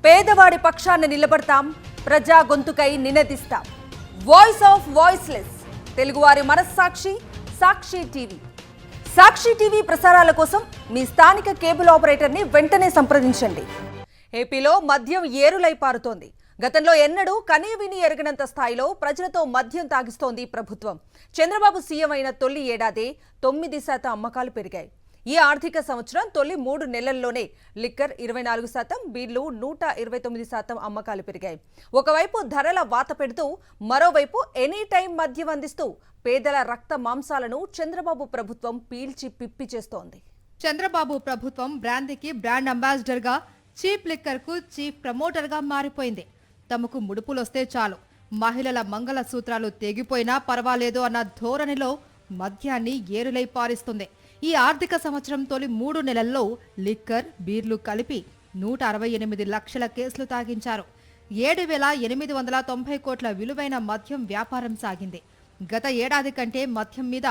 పేదవాడి పక్షాన నిలబడతాం, ప్రజా గొంతుకై నినదిస్తాం. వాయిస్ ఆఫ్ వాయిస్లెస్, తెలుగువారి మనస్సాక్షి సాక్షి టీవీ. సాక్షి టీవీ ప్రసారాల కోసం మీ స్థానిక కేబుల్ ఆపరేటర్ని వెంటనే సంప్రదించండి. ఏపీలో మద్యం ఏరులై పారుతోంది. గతంలో ఎన్నడూ కనీవిని ఎరగనంత స్థాయిలో ప్రజలతో మద్యం తాగిస్తోంది ప్రభుత్వం. చంద్రబాబు సీఎం అయిన తొలి ఏడాదే 9% అమ్మకాలు పెరిగాయి. ఈ ఆర్థిక సంవత్సరం తొలి 3 నెలల్లోనే లిక్కర్ 24%, బీర్లు 129% అమ్మకాలు పెరిగాయి. ఒకవైపు ధరల వాత పెడుతూ, మరోవైపు ఎనీ టైం మద్యం అందిస్తూ పేదల రక్త మాంసాలను చంద్రబాబు ప్రభుత్వం పీల్చి పిప్పి చేస్తోంది. చంద్రబాబు ప్రభుత్వం బ్రాందీకి బ్రాండ్ అంబాసిడర్ గా, చీప్ లిక్కర్ కు చీఫ్ ప్రమోటర్ గా మారిపోయింది. తమకు ముడుపులొస్తే చాలు, మహిళల మంగళ సూత్రాలు తెగిపోయినా పర్వాలేదు అన్న ధోరణిలో మద్యాన్ని ఏరులై పారిస్తుంది. ఈ ఆర్థిక సంవత్సరం తొలి 3 నెలల్లో లిక్కర్, బీర్లు కలిపి 168 లక్షల కేసులు తాగించారు. 7,890 కోట్ల విలువైన మద్యం వ్యాపారం సాగింది. గత ఏడాది కంటే మద్యం మీద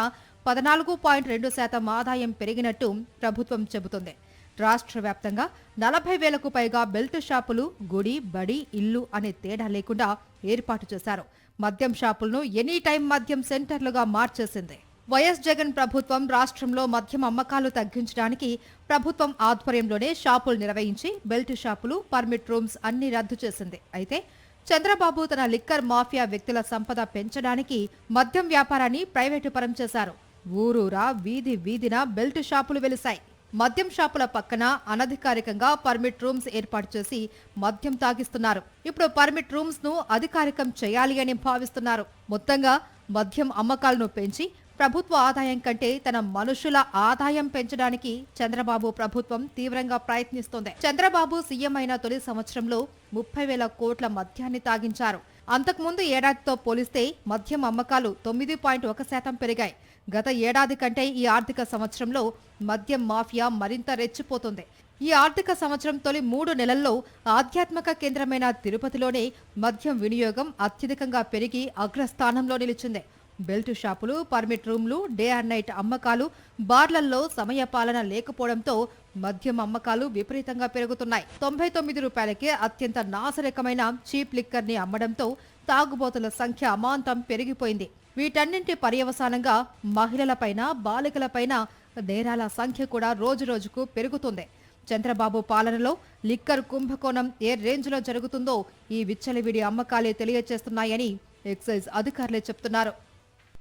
14.2% ఆదాయం పెరిగినట్టు ప్రభుత్వం చెబుతోంది. రాష్ట్ర వ్యాప్తంగా 40,000కు పైగా బెల్ట్ షాపులు గుడి, బడి, ఇల్లు అనే తేడా లేకుండా ఏర్పాటు చేశారు. మద్యం షాపులను ఎనీ టైం మద్యం సెంటర్లుగా మార్చేసింది. వైఎస్ జగన్ ప్రభుత్వం రాష్ట్రంలో మద్యం అమ్మకాలు తగ్గించడానికి ప్రభుత్వం ఆధ్వర్యంలోనే షాపులు నిర్వహించి బెల్ట్ షాపులు, పర్మిట్ రూమ్స్ అన్ని రద్దు చేసింది. అయితే చంద్రబాబు తన లిక్కర్ మాఫియా వ్యక్తుల సంపద పెంచడానికి మద్యం వ్యాపారాన్ని ప్రైవేటు పరం చేశారు. ఊరూరా, వీధి వీధిన బెల్ట్ షాపులు వెలిశాయి. మద్యం షాపుల పక్కన అనధికారికంగా పర్మిట్ రూమ్స్ ఏర్పాటు చేసి మద్యం తాగిస్తున్నారు. ఇప్పుడు పర్మిట్ రూమ్స్ ను అధికారికం చేయాలి అని భావిస్తున్నారు. మొత్తంగా మద్యం అమ్మకాలను పెంచి ప్రభుత్వ ఆదాయం కంటే తన మనుషుల ఆదాయం పెంచడానికి చంద్రబాబు ప్రభుత్వం తీవ్రంగా ప్రయత్నిస్తోంది. చంద్రబాబు సీఎం అయిన తొలి సంవత్సరంలో 30,000 కోట్ల మద్యాన్ని తాగించారు. అంతకుముందు ఏడాదితో పోలిస్తే మద్యం అమ్మకాలు 9.1% పెరిగాయి. గత ఏడాది కంటే ఈ ఆర్థిక సంవత్సరంలో మద్యం మాఫియా మరింత రెచ్చిపోతుంది. ఈ ఆర్థిక సంవత్సరం తొలి 3 నెలల్లో ఆధ్యాత్మిక కేంద్రమైన తిరుపతిలోనే మద్యం వినియోగం అత్యధికంగా పెరిగి అగ్రస్థానంలో నిలిచింది. బెల్ట్ షాపులు, పర్మిట్ రూమ్లు, డే అండ్ నైట్ అమ్మకాలు, బార్లలో సమయపాలన లేకపోవడంతో మద్యం అమ్మకాలు విపరీతంగా పెరుగుతున్నాయి. 99 రూపాయలకే అత్యంత నాసిరకమైన చీప్ లిక్కర్ ని అమ్మడంతో తాగుబోతుల సంఖ్య అమాంతం పెరిగిపోయింది. వీటన్నింటి పర్యవసానంగా మహిళలపైన, బాలికలపైన నేరాల సంఖ్య కూడా రోజురోజుకు పెరుగుతుంది. చంద్రబాబు పాలనలో లిక్కర్ కుంభకోణం ఏ రేంజ్లో జరుగుతుందో ఈ విచ్చలవిడి అమ్మకాలే తెలియజేస్తున్నాయని ఎక్సైజ్ అధికారులే చెప్తున్నారు.